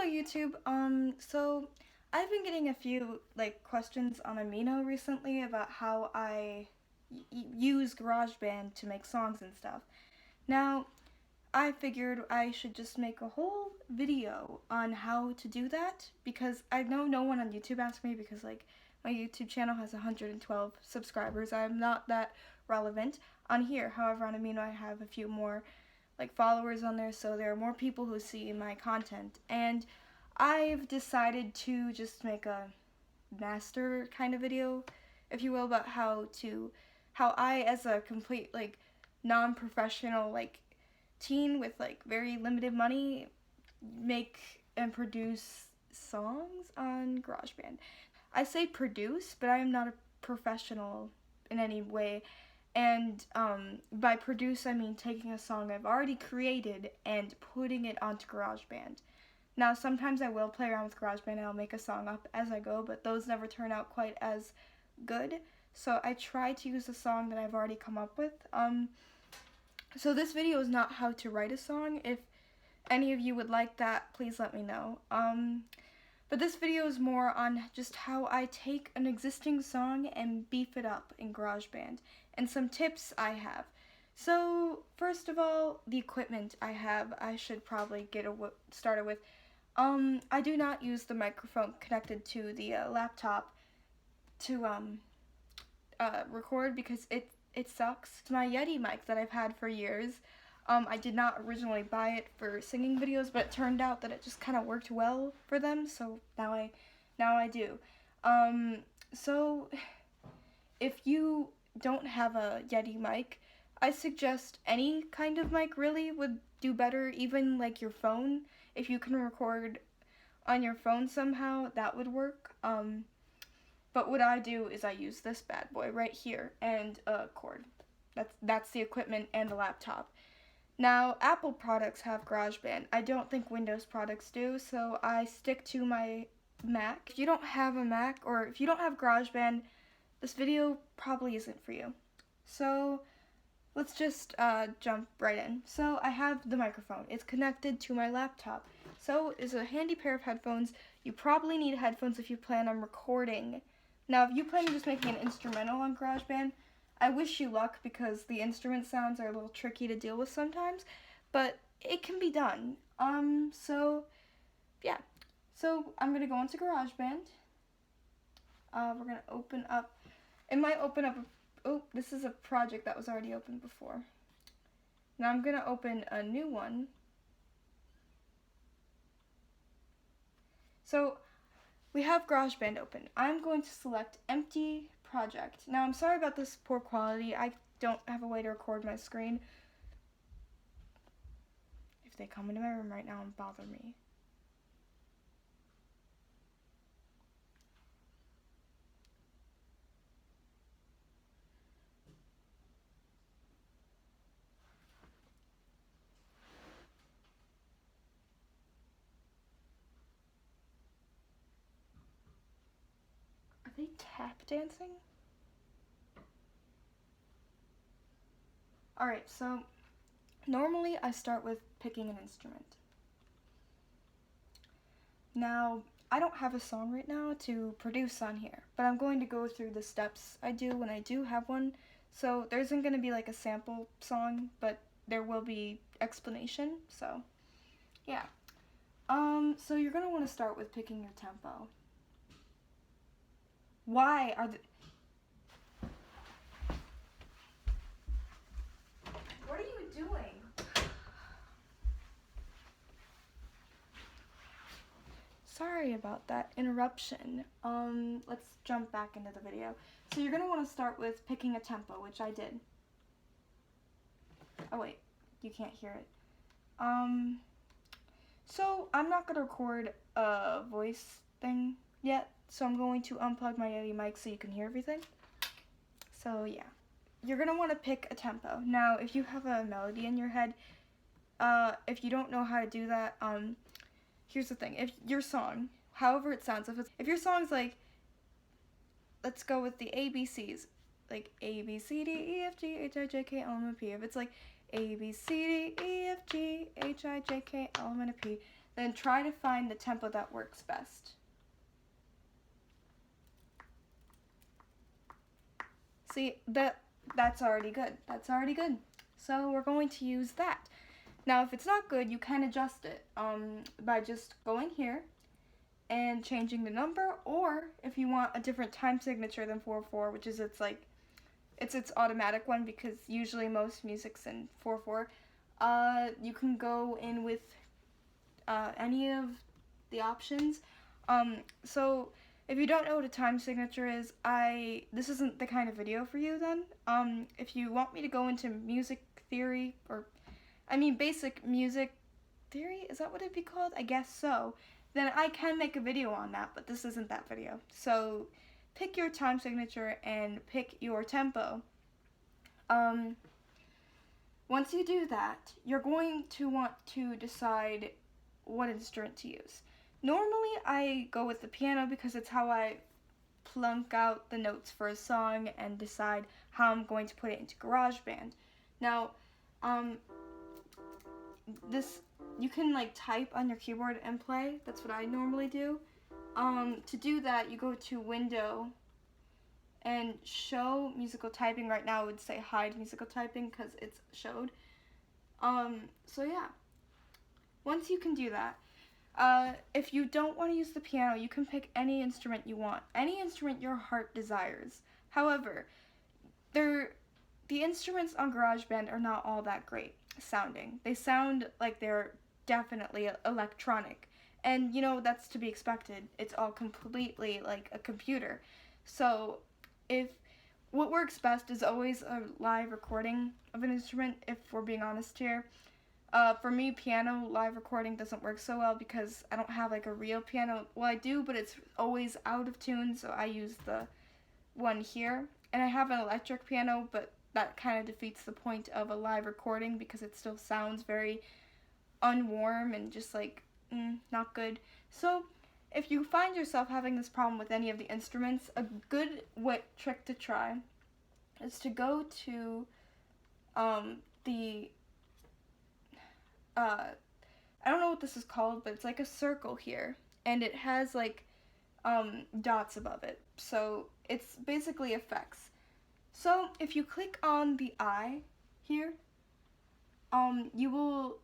YouTube. So I've been getting a few questions on Amino recently about how I use GarageBand to make songs and stuff. Now, I figured I should just make a whole video on how to do that because I know no one on YouTube asked me because my YouTube channel has 112 subscribers. I'm not that relevant on here. However, on Amino I have a few more followers on there, so there are more people who see my content, and I've decided to just make a master kind of video, if you will, about how I, as a complete non-professional teen with very limited money, make and produce songs on GarageBand. I say produce, but I am not a professional in any way. And by produce, I mean taking a song I've already created and putting it onto GarageBand. Now, sometimes I will play around with GarageBand and I'll make a song up as I go, but those never turn out quite as good. So I try to use a song that I've already come up with. So this video is not how to write a song. If any of you would like that, please let me know. But this video is more on just how I take an existing song and beef it up in GarageBand, and some tips I have. So, first of all, the equipment I have, I should probably get started with. I do not use the microphone connected to the laptop to record because it sucks. It's my Yeti mic that I've had for years. I did not originally buy it for singing videos, but it turned out that it just kind of worked well for them, so now I do. So if you don't have a Yeti mic, I suggest any kind of mic really would do better, even your phone. If you can record on your phone somehow, that would work. But what I do is I use this bad boy right here and a cord. That's the equipment and the laptop. Now, Apple products have GarageBand. I don't think Windows products do, so I stick to my Mac. If you don't have a Mac, or if you don't have GarageBand, this video probably isn't for you. So, let's just jump right in. So, I have the microphone. It's connected to my laptop. So, it's a handy pair of headphones. You probably need headphones if you plan on recording. Now, if you plan on just making an instrumental on GarageBand, I wish you luck because the instrument sounds are a little tricky to deal with sometimes, but it can be done. So, yeah. So, I'm going to go into GarageBand. We're going to open up, it might open up, oh, this is a project that was already open before. Now, I'm going to open a new one. So, we have GarageBand open. I'm going to select empty project. Now, I'm sorry about this poor quality. I don't have a way to record my screen. If they come into my room right now and bother me. Are they tap dancing? Alright, so normally I start with picking an instrument. Now, I don't have a song right now to produce on here, but I'm going to go through the steps I do when I do have one. So there isn't going to be a sample song, but there will be explanation, so yeah. So you're going to want to start with picking your tempo. Why are the... What are you doing? Sorry about that interruption. Let's jump back into the video. So you're going to want to start with picking a tempo, which I did. Oh wait, you can't hear it. So I'm not going to record a voice thing yet, so I'm going to unplug my Yeti mic so you can hear everything. So yeah. You're going to want to pick a tempo. Now, if you have a melody in your head, if you don't know how to do that, here's the thing. If your song, however it sounds, if your song's let's go with the ABCs, A, B, C, D, E, F, G, H, I, J, K, L, M, N, P. If it's A, B, C, D, E, F, G, H, I, J, K, L, M, N, P, then try to find the tempo that works best. See, that's already good. That's already good. So we're going to use that. Now, if it's not good, you can adjust it by just going here and changing the number, or if you want a different time signature than 4/4, which is its automatic one, because usually most music's in 4/4, you can go in with any of the options. So if you don't know what a time signature is, this isn't the kind of video for you then. If you want me to go into music theory, basic music theory, is that what it'd be called? I guess so. Then I can make a video on that, but this isn't that video. So pick your time signature and pick your tempo. Once you do that, you're going to want to decide what instrument to use. Normally I go with the piano because it's how I plunk out the notes for a song and decide how I'm going to put it into GarageBand. Now, you can like type on your keyboard and play. That's what I normally do. To do that, you go to Window and Show Musical Typing. Right now, I would say Hide Musical Typing because it's showed. So yeah. Once you can do that, if you don't want to use the piano, you can pick any instrument you want, any instrument your heart desires. However, the instruments on GarageBand are not all that great sounding. They sound like they're definitely electronic, and that's to be expected. It's all completely like a computer. So what works best is always a live recording of an instrument, if we're being honest here. For me, piano live recording doesn't work so well because I don't have like a real piano. Well, I do, but it's always out of tune, so I use the one here. And I have an electric piano, but that kind of defeats the point of a live recording because it still sounds very unwarm and just like not good. So if you find yourself having this problem with any of the instruments, a good trick to try is to go to I don't know what this is called, but it's like a circle here, and it has like dots above it. So it's basically effects. So if you click on the eye here, you will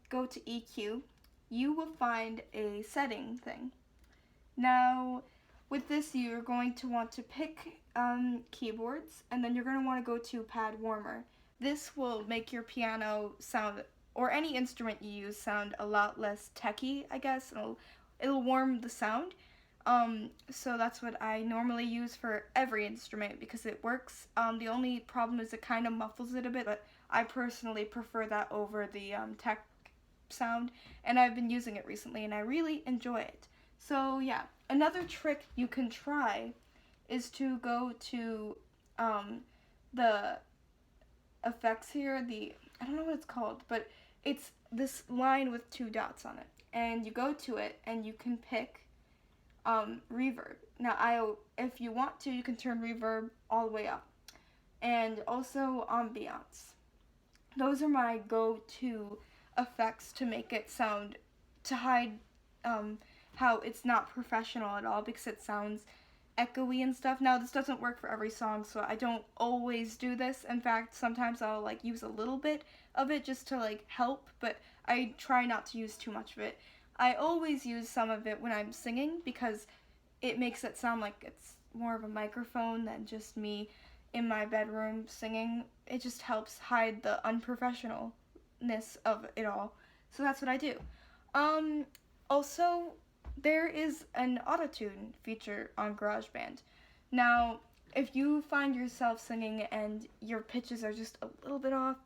go to EQ. You will find a setting thing. Now, with this, you're going to want to pick keyboards, and then you're going to want to go to Pad Warmer. This will make your piano sound, or any instrument you use, sound a lot less techy, I guess. It'll warm the sound. So that's what I normally use for every instrument because it works. The only problem is it kind of muffles it a bit, but I personally prefer that over the tech sound, and I've been using it recently, and I really enjoy it. So yeah, another trick you can try is to go to the effects here, I don't know what it's called, but it's this line with two dots on it, and you go to it and you can pick reverb. Now if you want to, you can turn reverb all the way up, and also ambiance. Those are my go-to effects to make it sound, to hide how it's not professional at all because it sounds echoey and stuff. Now, this doesn't work for every song, so I don't always do this. In fact, sometimes I'll like use a little bit of it just to like help, but I try not to use too much of it. I always use some of it when I'm singing because it makes it sound like it's more of a microphone than just me in my bedroom singing. It just helps hide the unprofessionalness of it all. So that's what I do. Also, there is an autotune feature on GarageBand. Now, if you find yourself singing and your pitches are just a little bit off,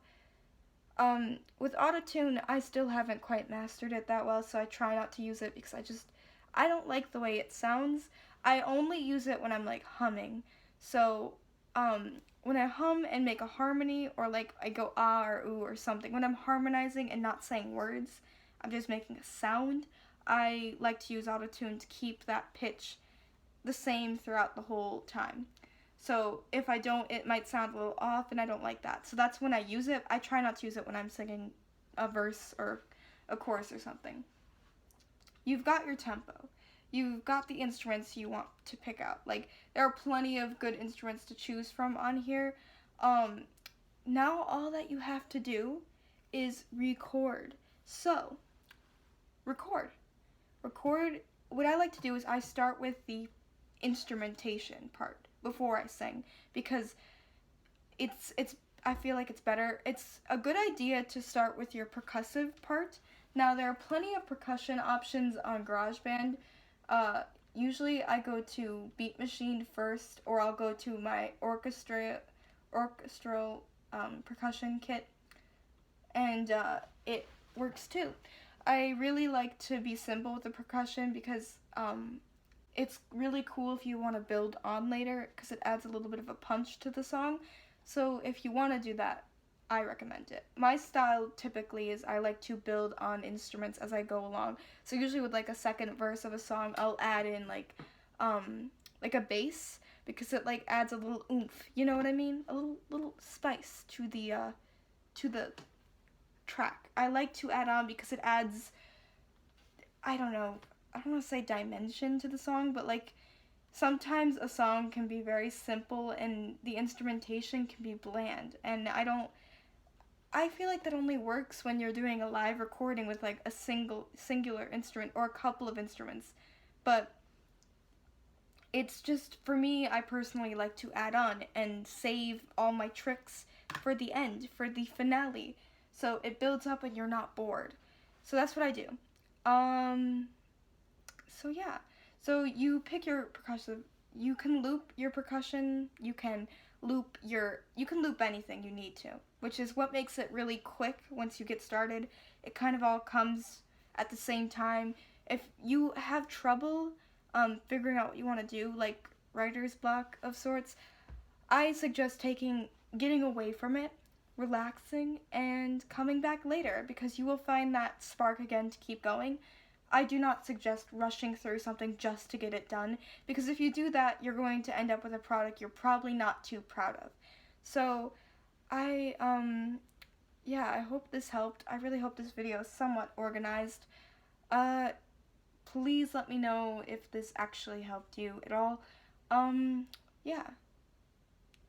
with autotune, I still haven't quite mastered it that well, so I try not to use it because I don't like the way it sounds. I only use it when I'm like humming. So, when I hum and make a harmony, or like I go ah or ooh or something, when I'm harmonizing and not saying words, I'm just making a sound, I like to use autotune to keep that pitch the same throughout the whole time. So if I don't, it might sound a little off, and I don't like that. So that's when I use it. I try not to use it when I'm singing a verse or a chorus or something. you've got your tempo. You've got the instruments you want to pick out. Like, there are plenty of good instruments to choose from on here. Um, Now all that you have to do is record. So, record. Record. What I like to do is I start with the instrumentation part before I sing, because it's I feel like it's better. It's a good idea to start with your percussive part. Now there are plenty of percussion options on GarageBand. Usually I go to Beat Machine first, or I'll go to my orchestral percussion kit, and it works too. I really like to be simple with the percussion because it's really cool if you want to build on later, because it adds a little bit of a punch to the song. So if you want to do that, I recommend it. My style typically is I like to build on instruments as I go along. So usually with like a second verse of a song, I'll add in like a bass, because it like adds a little oomph. You know what I mean? A little spice to the track. I like to add on because it adds, I don't know, I don't want to say dimension to the song, but like sometimes a song can be very simple and the instrumentation can be bland, and I feel like that only works when you're doing a live recording with like a singular instrument or a couple of instruments. But it's just, for me, I personally like to add on and save all my tricks for the end, for the finale. So it builds up and you're not bored. So that's what I do. Um so yeah. So you pick your percussive, you can loop your percussion, you can loop anything you need to, which is what makes it really quick once you get started. It kind of all comes at the same time. If you have trouble figuring out what you want to do, like writer's block of sorts, I suggest getting away from it, relaxing, and coming back later, because you will find that spark again to keep going. I do not suggest rushing through something just to get it done, because if you do that, you're going to end up with a product you're probably not too proud of. So, I, yeah, I hope this helped. I really hope this video is somewhat organized. Uh, please let me know if this actually helped you at all. Yeah.